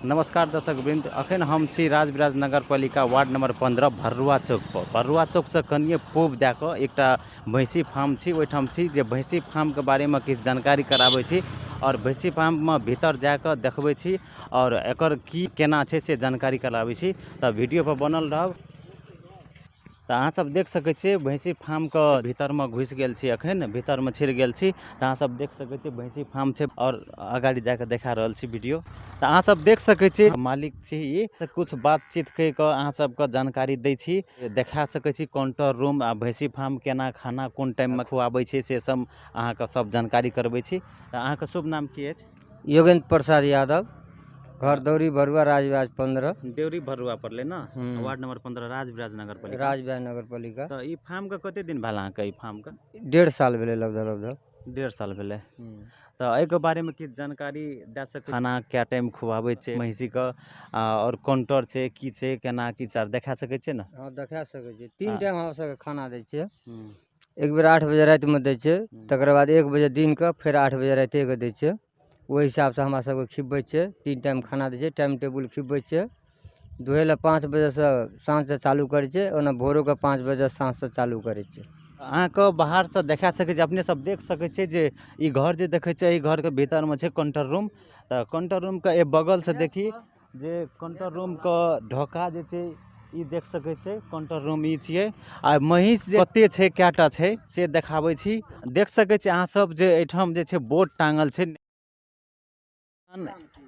नमस्कार दर्शक वृंद, अखन हम छी राजविराज नगर पालिका वार्ड नंबर 15 भरुआ चौक पर। भरुआ चौक से कनिए पूब जाकर एक भैंसी फार्म छी, ओहिठाम छी जे भैंसी फार्म के बारे में किछु जानकारी कराबै छी और भैंसी फार्म में भीतर जाकर देखबै छी और एकर की केना छै से जानकारी कराबै छी। तो वीडियो पर बनल रहब। तो अहाँ सब देख सकै छियै भैंसी फार्म के भीतर में घुस गेल छी, अखन भीतर में छिड़ गेल छी। तो अहाँ सब देख सकै छियै भैंसी फार्म छै और आगाड़ी जाकर देखा रहल छी वीडियो। तो अहाँ सब देख सकै छियै मालिक छी ई से कुछ बातचीत कह के अहाँ सबके जानकारी दै छी, देखा सकै छी काउंटर रूम आ भैंसी फार्म केना खाना कोन टाइम में खुआबै छै से सब अहाँके सब जानकारी करबै छी। तो अहाँके शुभ नाम की अछि? योगेंद्र प्रसाद यादव, घर दौरी भरुआ, राजविराज 15। देवरी भरुआ पड़ले ना, वार्ड नंबर 15 राजविराज नगर पालिका। राजविराज नगर पालिका। तो ई फार्म के कते दिन भेल अहाँके? ई फार्म के 1.5 साल भेले लगभग। 1.5 साल भेले। तो एहि के बारे में किछु जानकारी दे सकै? खाना क्या टाइम खुआबै छै महिषी के और काउंटर छै की छै केना की चार देखा सकै छै ना? हाँ, देखा सकै छी। 3 टाइम हम सब खाना दै छियै। एक एक बेर 8 बजे रात में दै छियै, तकर बाद 1 बजे दिन के, फिर 8 बजे राते के दै छियै। ओहि हिसाब से हमरा सबके खिबै छियै। 3 टाइम खाना दै छियै, टाइम टेबुल खिबै छियै। दुहे ला 5 बजे से साँझ से चालू करै छियै, ओना भोरो के 5 बजे साँझ से चालू करै छियै। अहाँके बाहर से देखा सकै छी, अपने सब देख सकै छियै जे ई घर जे देखै छै, ई घर के भीतर में छै काउंटर रूम। तो काउंटर रूम के ए बगल से देखी जे काउंटर रूम के ढोका जे छै ई देख सकै छै। काउंटर रूम ई छियै आ महिष जे कते छै कैटा छै से देखाबै छी। देख सकै छी अहाँ सब जे एठाम जे छै बोर्ड टांगल छै।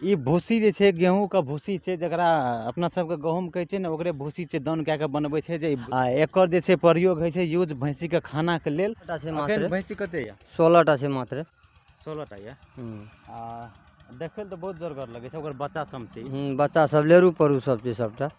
ई भूसी जे छै गेहूं का भूसी छै, जकरा अपना सबके गहूम कहै छै ने, ओकरे भूसी छै दौन कए के बनबै छै। जे एकर जे छै प्रयोग होइ छै यूज भैंसी के खाना के लेल। अखन भैंसी कते या? 16 टा छै मात्र। 16 टा या। आ देखे तो बहुत जोरगर लगे छै, ओकर बच्चा सब छै। बच्चा सब लेरू परू सब छै सबटा।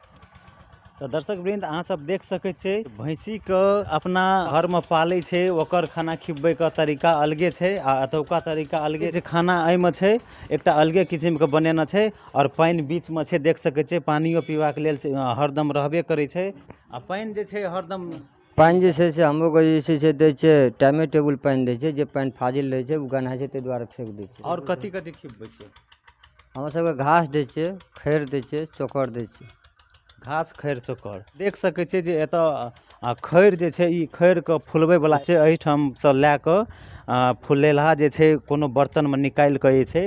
तो दर्शक वृंद अहाँ सब देख सकै छै भैंसी के अपना घर में पाले छै, ओकर खाना खिबै के तरीका अलगे छै आ एतुका तरीका अलगे छै। खाना एहि में छै एकटा अलगे किस्म के बनेना छै और पानि बीच में छै, देख सकै छै पानियो पीबा के लेल हरदम रहबे करै छै। आ पानि जे छै हरदम पानि जे छै से हमरो के जे छै से दै छै, टाइमे टेबुल पानि दै छै। जे पानि फाजिल रहै छै उ गन्हाइ छै, ताहि दुआरे फेंक दै छै। और कथी कथी खिबै छै? हमरा सबके घास दै छियै, खैर दै छियै, चोकर दै छियै। घास खैर चोकर देख सकै छियै जे एतऽ खैर जे छै ई खैर के फुलबै वाला छै। एहिठाम से लए कऽ फुलेलहा जे छै कोनो बर्तन में निकालि कऽ जे छै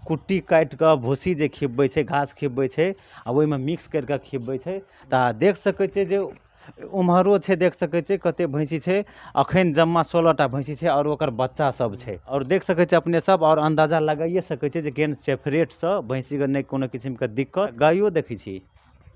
कुट्टी काटि कऽ भूसी जे खिबै छै, घास खिबै छै आ ओहिमे मिक्स करि कऽ खिबै छै। तऽ देख सकै छियै जे उम्हरो छै, देख सकै छियै कते भैंसी छै। अखन जम्मा 16 टा भैंसी छै और ओकर बच्चा सब छै। और देख सकै छियै अपने सब और अंदाजा लगाइए सकै छियै जे केहन सेपरेट से भैंसी के नहि कोनो किस्म के दिक्कत। गायो देखै छी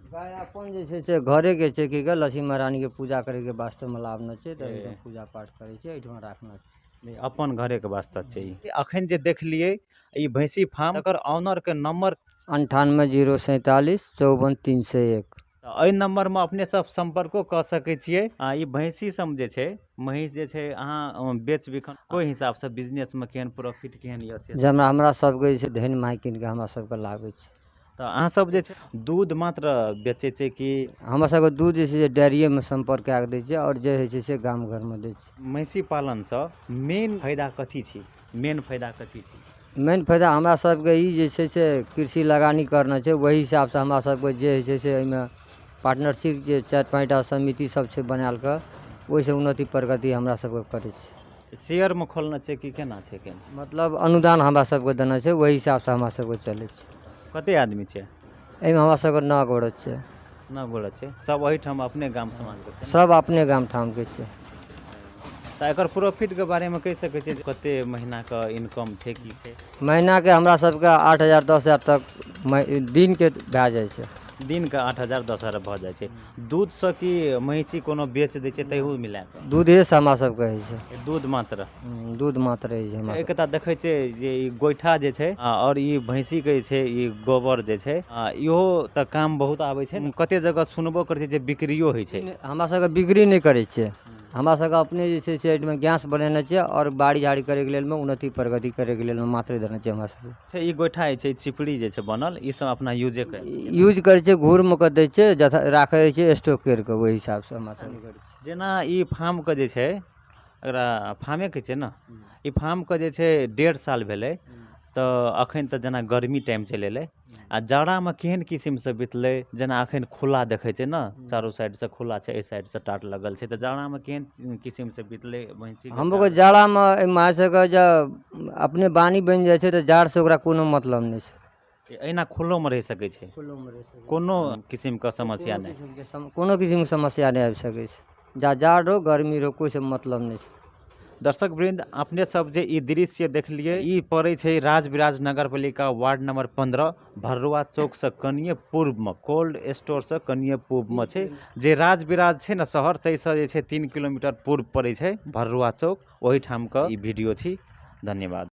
गाय अपन जे छै से घरे के छै कि लक्ष्मी महारानी के पूजा करे के वास्ते में लावना छै। तो एकदम पूजा पाठ करे छै, एठमा राखना छै। अपन घरे के वास्ते छै। अखन जे देखलिए ई भैंसी फार्म, एकर ऑनर के नंबर 98 047 54 301। एहि नंबर में अपने सब संपर्को कर सकै छियै। ई भैंसी सब जे छै महिष जे छै अहाँ बेच बिखन कोई हिसाब से बिजनेस में केहन प्रॉफिट केहन यऽ से जे हमरा सबके जे छै धन माय कीन के हमरा सबके लाबै छै। तो अहाँ सब जे छै दूध मात्र बेचे छै कि? हमरा सबके दूध जे छै से डेयरिए में संपर्क कए के दै छै और जे होइ छै से गाम घर में दै छै। महिषी पालन से मेन फायदा कथी छी? मेन फायदा कथी छी? मेन फायदा हमरा सबके ई जे छै से कृषि लगानी करना छै। वही हिसाब से हमरा सबके जे होइ छै से एहिमे पार्टनरशिप जे 4-5 टा समिति सब छै बनायल के, ओहिसे उन्नति प्रगति हमरा सबके करै छै। शेयर में खोलना छै कि केना छै? केना मतलब अनुदान हमरा सबके देना छै, वही हिसाब से हमरा सबके चलै छै। कते आदमी छै एहिमे? हमरा सबके 9 गोरत छै। 9 गोरत छै। सब एहिठाम अपने गाम समाज के छै? सब अपने गाम ठाम के छै। तो एकर प्रॉफिट के बारे में कह सकै छियै कते महीना का इनकम छै की छै? महीना के हमरा सबके 8,000 10,000 तक दिन के भए जाइ छै। दिन के 8,000 10,000 भऽ जाइ छै। दूध से की महिषी कोनो बेच दै छै तैयो मिला कऽ? दूधे से हमरा सबके होइ छै। दूध मात्र? दूध मात्र होइ छै हमरा। एकटा देखै छै जे ई गोइठा जे छै और ई भैंसी के जे छै ई गोबर जे छै इहो तऽ काम बहुत आबै छै। कते जगह सुनबो करै छै जे बिक्रियो होइ छै। हमरा सबके बिक्री नहि करै छै। हमरा सबके अपने जे छै से एहिमे गैस बनेने छै और बाड़ी झाड़ी करे के लेल में उन्नति प्रगति करे के लेल में मात्र देने छै हमरा सबके। ई गोइठा जे छै चिपड़ी जे छै बनल, ई सब अपना यूजे करे छै? यूज करे छै, घूर में के दै छै, जथा राखे छै स्टॉक कर के, ओहि हिसाब से हमरा सब करै छै। जेना ई फार्म के जे छै एकरा फार्मे कहै छै ना, ई फार्म के जे छै 1.5 साल भेलै। तो अखन तो जना गर्मी टाइम चले ले आ जाड़ा में केहन किस्म से बीतले जना अखन खुला देखे छै ना चारों साइड से खुला छै ए साइड से टाट लगल छै तो जाड़ा में केहन किस्म से बीतले भैंसी के हम लोग जाड़ा में माय सके जब अपने बानी बन जाए छै तो जाड़ से ओकरा कोनो मतलब नहीं छै। एना खुलो में रह सके छै खुलो में रह सके कोनो किस्म का समस्या नहीं कोनो किस्म के समस्या नहीं आबि सकै छै। जाड़ रो गर्मी रो कोई से मतलब नहीं छै। दर्शक वृंद अपने सब जे ई दृश्य देखलिए ई पड़े छै राजविराज नगर पालिका वार्ड नंबर 15 भरुआ चौक से कनिए पूर्व में कोल्ड स्टोर से कनिए पूर्व में छै जे राजविराज छै ना शहर तै से जे छै 3 किलोमीटर पूर्व पड़े छै भरुआ चौक ओही ठाम का ई वीडियो छी। धन्यवाद।